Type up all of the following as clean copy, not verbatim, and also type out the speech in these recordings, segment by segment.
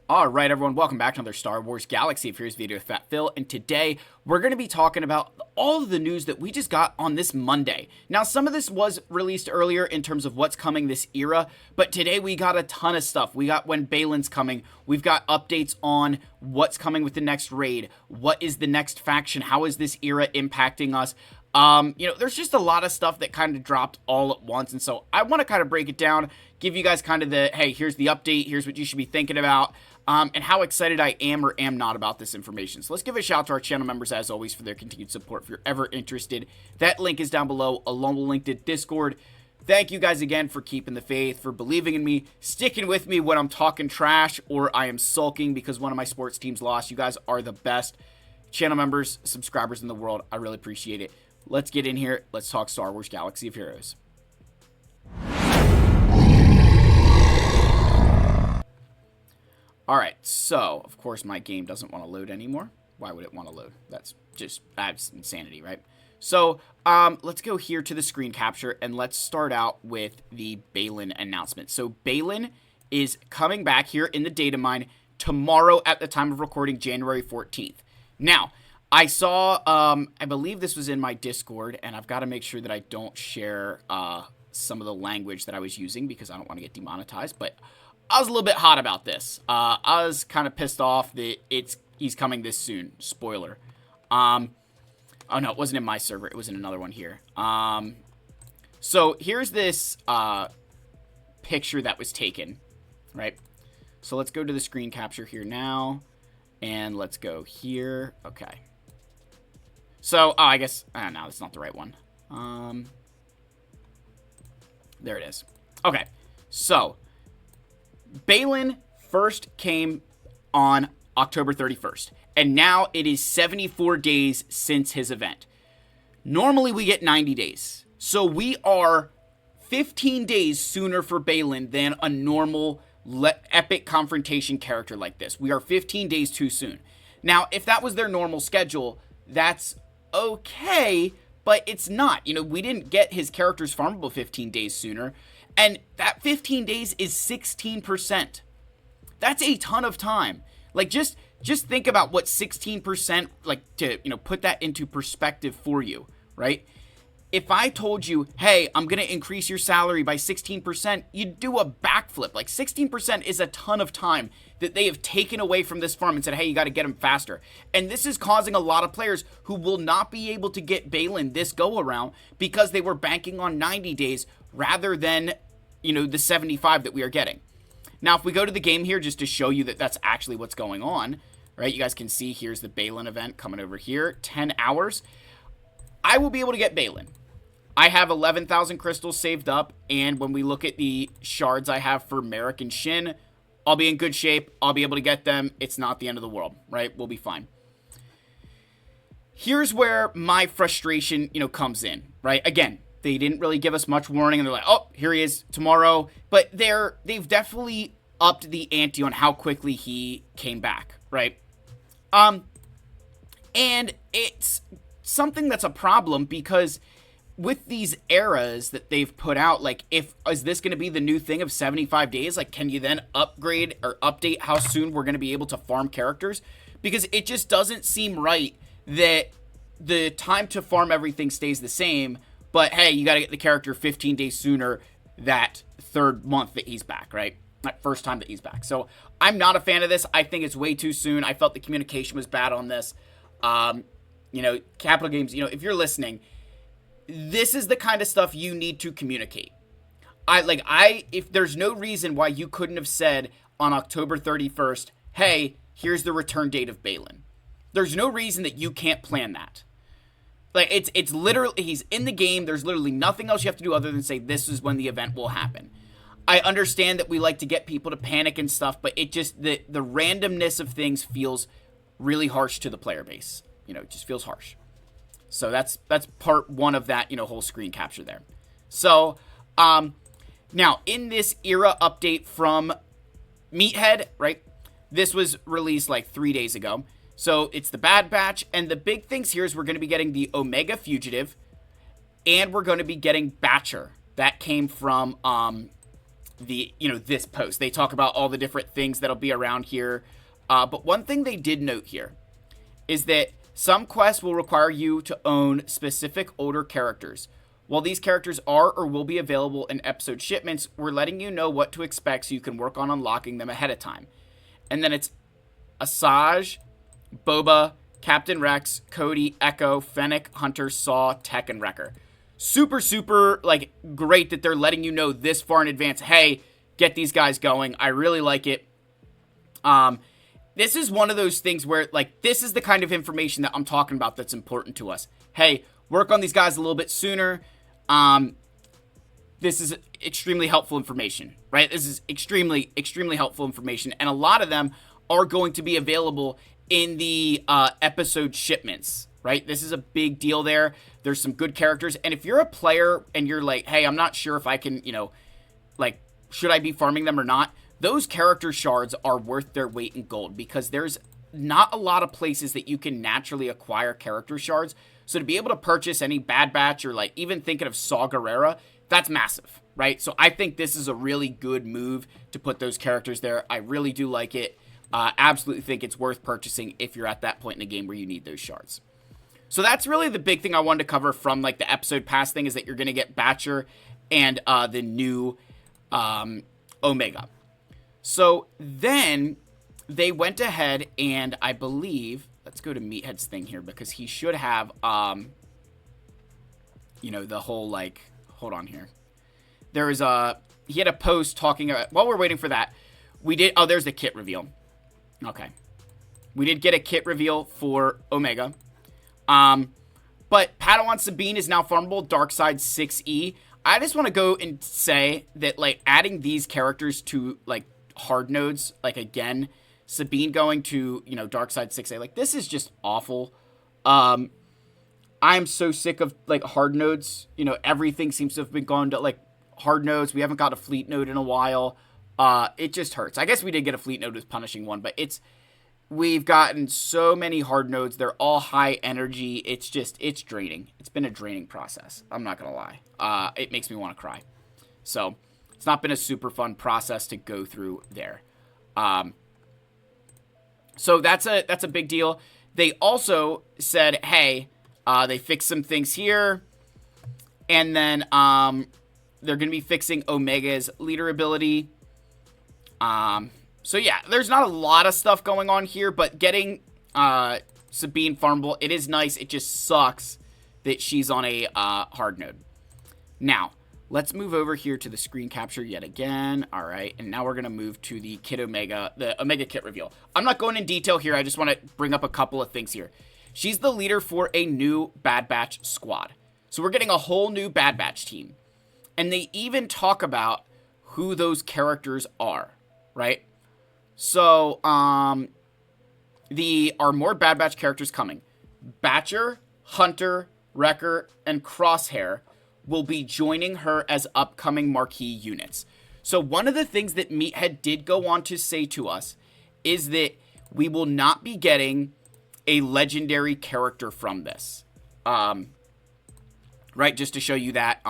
Alright everyone, welcome back to another Star Wars Galaxy of Heroes video with Fat Phil, and today we're going to be talking about all of the news that we just got on this Monday. Now some of this was released earlier in terms of what's coming this era, but today we got a ton of stuff. We got when Baylan's coming, we've got updates on what's coming with the next raid, what is the next faction, how is this era impacting us. There's just a lot of stuff that kind of dropped all at once, and so I want to kind of break it down, give you guys kind of the, hey, here's the update, here's what you should be thinking about, and how excited I am or am not about this information. So let's give a shout out to our channel members, as always, for their continued support. If you're ever interested, that link is down below, along with a link to Discord. Thank you guys again for keeping the faith, for believing in me, sticking with me when I'm talking trash or I am sulking because one of my sports teams lost. You guys are the best channel members, subscribers in the world. I really appreciate it. Let's get in here. Let's talk Star Wars Galaxy of Heroes. Alright, so, of course, my game doesn't want to load anymore. Why would it want to load? That's insanity, right? So, let's go here to the screen capture, and let's start out with the Baylan announcement. So, Baylan is coming back here in the data mine tomorrow at the time of recording, January 14th. Now, I saw, I believe this was in my Discord, and I've got to make sure that I don't share some of the language that I was using because I don't want to get demonetized, but I was a little bit hot about this. I was kind of pissed off that he's coming this soon. Spoiler. Oh no, it wasn't in my server. It was in another one here. So here's this picture that was taken, right? So let's go to the screen capture here now, and let's go here. Okay. So, I guess, no, that's not the right one. There it is. Okay, so Baylan first came on October 31st, and now it is 74 days since his event. Normally, we get 90 days, so we are 15 days sooner for Baylan than a normal epic confrontation character like this. We are 15 days too soon. Now, if that was their normal schedule, that's okay, but it's not. We didn't get his character's farmable 15 days sooner, and that 15 days is 16%. That's a ton of time. Like, just think about what 16%, like, to, put that into perspective for you, right? If I told you, hey, I'm going to increase your salary by 16%, you'd do a backflip. Like, 16% is a ton of time that they have taken away from this farm and said, hey, you got to get him faster. And this is causing a lot of players who will not be able to get Baylan this go-around because they were banking on 90 days rather than, the 75 that we are getting. Now, if we go to the game here, just to show you that that's actually what's going on, right? You guys can see here's the Baylan event coming over here, 10 hours. I will be able to get Baylan. I have 11,000 crystals saved up, and when we look at the shards I have for Merrick and Shin, I'll be in good shape. I'll be able to get them. It's not the end of the world, right? We'll be fine. Here's where my frustration, comes in, right? Again, they didn't really give us much warning, and they're like, oh, here he is tomorrow. But they've definitely upped the ante on how quickly he came back, right? And it's something that's a problem because with these eras that they've put out, like, is this going to be the new thing of 75 days? Like, can you then upgrade or update how soon we're going to be able to farm characters? Because it just doesn't seem right that the time to farm everything stays the same, but hey, you got to get the character 15 days sooner that third month that he's back, right? That first time that he's back. So I'm not a fan of this. I think it's way too soon. I felt the communication was bad on this. Capital Games, if you're listening, this is the kind of stuff you need to communicate. If there's no reason why you couldn't have said on October 31st, hey, here's the return date of Baylan. There's no reason that you can't plan that. Like, it's literally, he's in the game. There's literally nothing else you have to do other than say this is when the event will happen. I understand that we like to get people to panic and stuff, but it just, the randomness of things feels really harsh to the player base. It just feels harsh. So that's part one of that, whole screen capture there. So, now, in this era update from Meathead, right, this was released like 3 days ago. So, it's the Bad Batch, and the big things here is we're going to be getting the Omega Fugitive, and we're going to be getting Batcher. That came from this post. They talk about all the different things that'll be around here. But one thing they did note here is that some quests will require you to own specific older characters. While these characters are or will be available in episode shipments, we're letting you know what to expect so you can work on unlocking them ahead of time. And then it's Asajj, Boba, Captain Rex, Cody, Echo, Fennec, Hunter, Saw, Tech, and Wrecker. Super, super, great that they're letting you know this far in advance, hey, get these guys going. I really like it. This is one of those things where, this is the kind of information that I'm talking about that's important to us. Hey, work on these guys a little bit sooner. This is extremely helpful information, right? This is extremely, extremely helpful information, and a lot of them are going to be available in the episode shipments, right? This is a big deal there. There's some good characters, and if you're a player and you're like, hey, I'm not sure if I can, should I be farming them or not? Those character shards are worth their weight in gold because there's not a lot of places that you can naturally acquire character shards. So to be able to purchase any Bad Batch or even thinking of Saw Gerrera, that's massive, right? So I think this is a really good move to put those characters there. I really do like it. Absolutely think it's worth purchasing if you're at that point in the game where you need those shards. So that's really the big thing I wanted to cover from the episode pass thing is that you're going to get Batcher and the new Omega. So then they went ahead and I believe, let's go to Meathead's thing here because he should have, the whole hold on here. He had a post talking about, while we're waiting for that, there's the kit reveal. Okay. We did get a kit reveal for Omega. But Padawan Sabine is now farmable, Darkside 6E. I just want to go and say that, adding these characters to, hard nodes, again, Sabine going to, Darkside 6A, this is just awful. I'm so sick of, hard nodes. Everything seems to have been going to, hard nodes. We haven't got a fleet node in a while. It just hurts. I guess we did get a fleet node with Punishing One, but we've gotten so many hard nodes. They're all high energy. It's draining. It's been a draining process. I'm not going to lie. It makes me want to cry. So it's not been a super fun process to go through there. So that's a big deal. They also said, hey, they fixed some things here. And then they're going to be fixing Omega's leader ability. So yeah, there's not a lot of stuff going on here, but getting Sabine farmable, it is nice. It just sucks that she's on a hard node. Now, let's move over here to the screen capture yet again. All right, and now we're going to move to the the Omega kit reveal. I'm not going in detail here. I just want to bring up a couple of things here. She's the leader for a new Bad Batch squad. So we're getting a whole new Bad Batch team. And they even talk about who those characters are, right? So, there are more Bad Batch characters coming. Batcher, Hunter, Wrecker, and Crosshair will be joining her as upcoming marquee units. So one of the things that Meathead did go on to say to us is that we will not be getting a legendary character from this. Right, just to show you that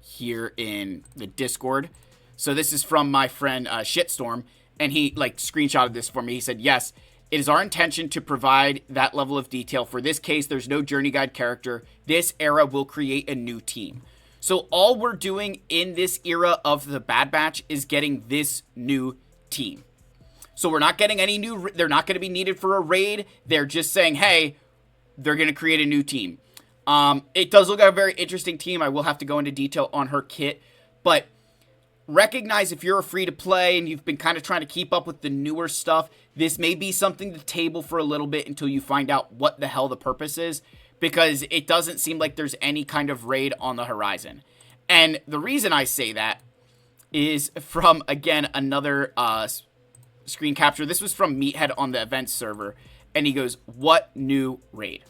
here in the Discord. So this is from my friend Shitstorm, and he screenshotted this for me. He said, yes, it is our intention to provide that level of detail. For this case, there's no journey guide character. This era will create a new team. So all we're doing in this era of the Bad Batch is getting this new team. So we're not getting any new, they're not going to be needed for a raid. They're just saying, hey, they're going to create a new team. It does look like a very interesting team. I will have to go into detail on her kit, but recognize if you're a free to play and you've been kind of trying to keep up with the newer stuff, this may be something to table for a little bit until you find out what the hell the purpose is, because it doesn't seem like there's any kind of raid on the horizon. And the reason I say that is from, again, another screen capture. This was from Meathead on the events server, and he goes, what new raid?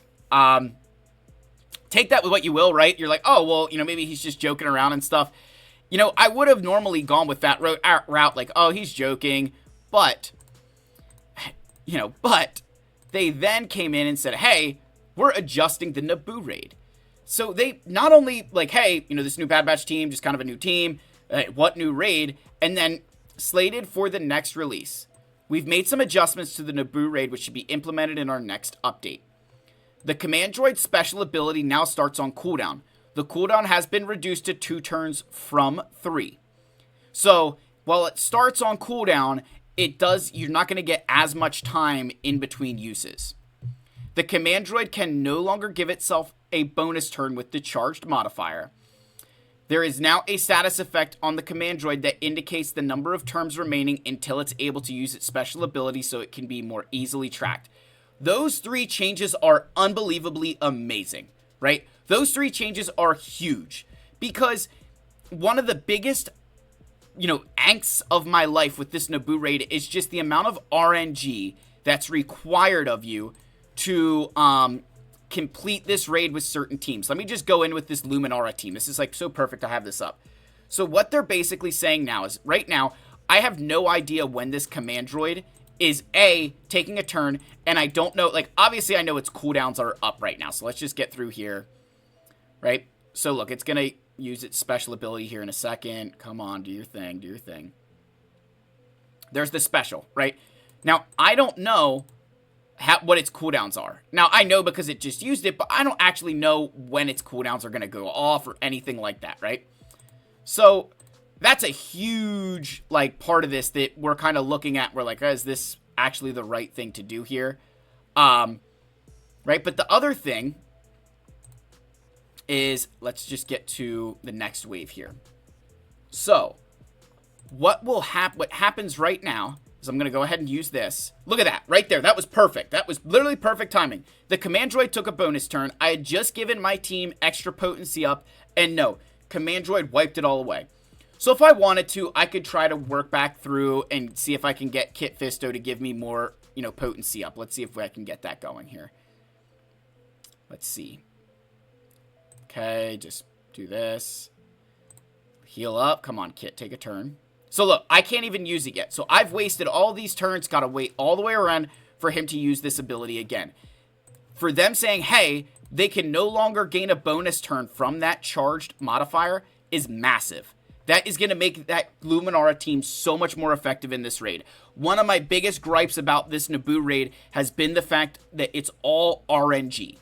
Take that with what you will, right? You're like, oh, well, maybe he's just joking around and stuff. I would have normally gone with that route, like, oh, he's joking, but, but they then came in and said, hey, we're adjusting the Naboo raid. So they not only, hey, this new Bad Batch team, just kind of a new team, What new raid? And then slated for the next release. We've made some adjustments to the Naboo raid, which should be implemented in our next update. The Command Droid special ability now starts on cooldown. The cooldown has been reduced to 2 turns from 3. So, while it starts on cooldown, you're not going to get as much time in between uses. The Command Droid can no longer give itself a bonus turn with the charged modifier. There is now a status effect on the Command Droid that indicates the number of turns remaining until it's able to use its special ability so it can be more easily tracked. Those 3 changes are unbelievably amazing, right? Those 3 changes are huge because one of the biggest, angsts of my life with this Naboo raid is just the amount of RNG that's required of you to complete this raid with certain teams. Let me just go in with this Luminara team. This is like so perfect to have this up. So what they're basically saying now is, right now, I have no idea when this Command Droid is taking a turn, and I don't know, obviously I know its cooldowns are up right now, so let's just get through here, right? So look, it's gonna use its special ability here in a second. Come on, do your thing, do your thing. There's the special, right? Now, I don't know what its cooldowns are. Now, I know because it just used it, but I don't actually know when its cooldowns are going to go off or anything like that, right? So, that's a huge, part of this that we're kind of looking at. We're like, is this actually the right thing to do here? Right? But the other thing is, let's just get to the next wave here. So, what happens right now is I'm going to go ahead and use this. Look at that, right there. That was perfect. That was literally perfect timing. The Command Droid took a bonus turn. I had just given my team extra potency up, and no, Command Droid wiped it all away. So if I wanted to, I could try to work back through and see if I can get Kit Fisto to give me more, potency up. Let's see if I can get that going here. Let's see. Okay, just do this. Heal up. Come on, Kit, take a turn. So look, I can't even use it yet. So I've wasted all these turns, got to wait all the way around for him to use this ability again. For them saying, hey, they can no longer gain a bonus turn from that charged modifier is massive. That is going to make that Luminara team so much more effective in this raid. One of my biggest gripes about this Naboo raid has been the fact that it's all RNG.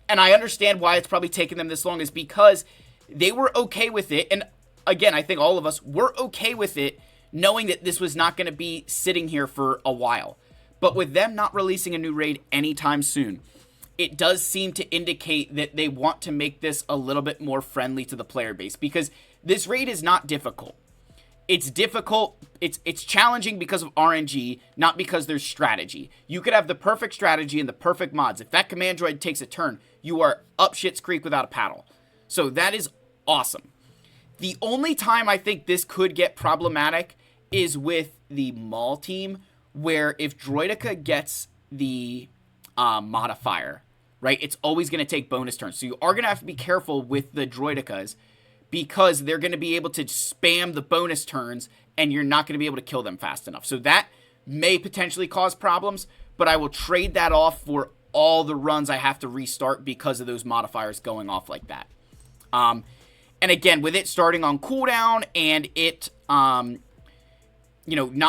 And I understand why it's probably taken them this long is because they were okay with it. And again, I think all of us were okay with it, knowing that this was not going to be sitting here for a while. But with them not releasing a new raid anytime soon, it does seem to indicate that they want to make this a little bit more friendly to the player base, because this raid is not difficult. It's difficult, it's challenging because of RNG, not because there's strategy. You could have the perfect strategy and the perfect mods. If that Command Droid takes a turn, you are up shit's creek without a paddle. So that is awesome. The only time I think this could get problematic is with the Maul team, where if Droideka gets the modifier, right, it's always going to take bonus turns. So you are going to have to be careful with the Droidekas, because they're going to be able to spam the bonus turns, and you're not going to be able to kill them fast enough. So that may potentially cause problems, but I will trade that off for all the runs I have to restart because of those modifiers going off like that. And again, with it starting on cooldown and it, not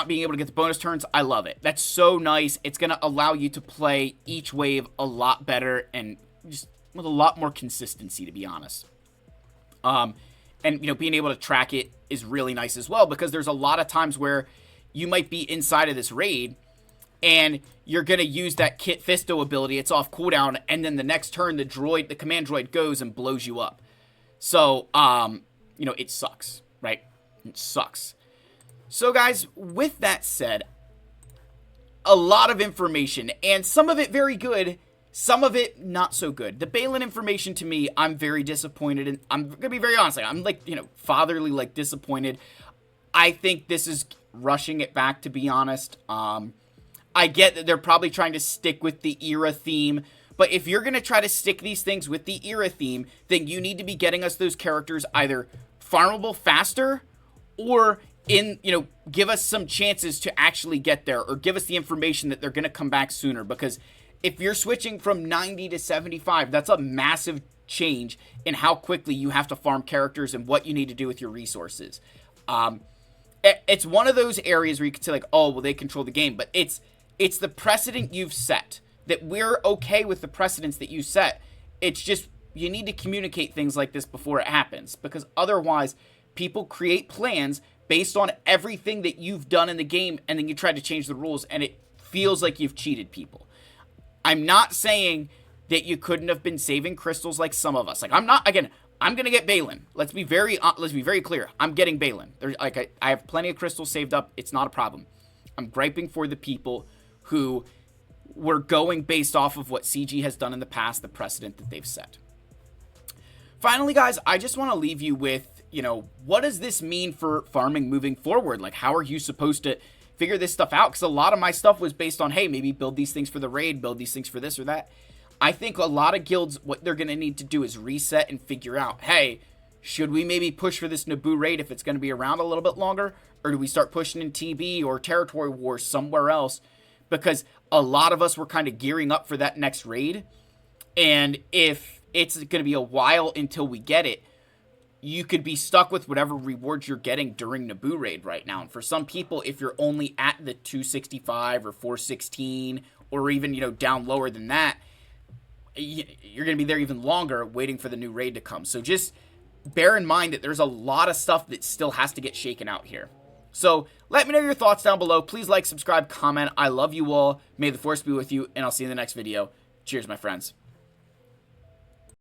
being able to get the bonus turns, I love it. That's so nice. It's going to allow you to play each wave a lot better and just with a lot more consistency, to be honest. And, being able to track it is really nice as well, because there's a lot of times where you might be inside of this raid and you're going to use that Kit Fisto ability. It's off cooldown, and then the next turn, the Command Droid goes and blows you up. So, it sucks, right? It sucks. So, guys, with that said, a lot of information, and some of it very good, some of it not so good. The Baylan information, to me, I'm very disappointed in. I'm going to be very honest. I'm fatherly, disappointed. I think this is rushing it back, to be honest. I get that they're probably trying to stick with the era theme, but if you're going to try to stick these things with the era theme, then you need to be getting us those characters either farmable faster, or give us some chances to actually get there, or give us the information that they're going to come back sooner, because if you're switching from 90 to 75, that's a massive change in how quickly you have to farm characters and what you need to do with your resources. It's one of those areas where you could say like, oh, well, they control the game, but it's the precedent you've set, that we're okay with the precedents that you set. It's just you need to communicate things like this before it happens, because otherwise people create plans based on everything that you've done in the game, and then you try to change the rules, and it feels like you've cheated people. I'm not saying that you couldn't have been saving crystals like some of us. Like, I'm gonna get Baylan. Let's be very clear. I'm getting Baylan. I have plenty of crystals saved up. It's not a problem. I'm griping for the people who were going based off of what CG has done in the past, the precedent that they've set. Finally, guys, I just want to leave you with, what does this mean for farming moving forward? Like, how are you supposed to figure this stuff out? Because a lot of my stuff was based on, hey, maybe build these things for the raid, build these things for this or that. I think a lot of guilds, what they're going to need to do is reset and figure out, hey, should we maybe push for this Naboo raid if it's going to be around a little bit longer? Or do we start pushing in TB or Territory Wars somewhere else? Because a lot of us were kind of gearing up for that next raid. And if it's going to be a while until we get it, you could be stuck with whatever rewards you're getting during Naboo raid right now. And for some people, if you're only at the 265 or 416 or even, down lower than that, you're going to be there even longer waiting for the new raid to come. So just bear in mind that there's a lot of stuff that still has to get shaken out here. So let me know your thoughts down below. Please like, subscribe, comment. I love you all. May the force be with you, and I'll see you in the next video. Cheers, my friends.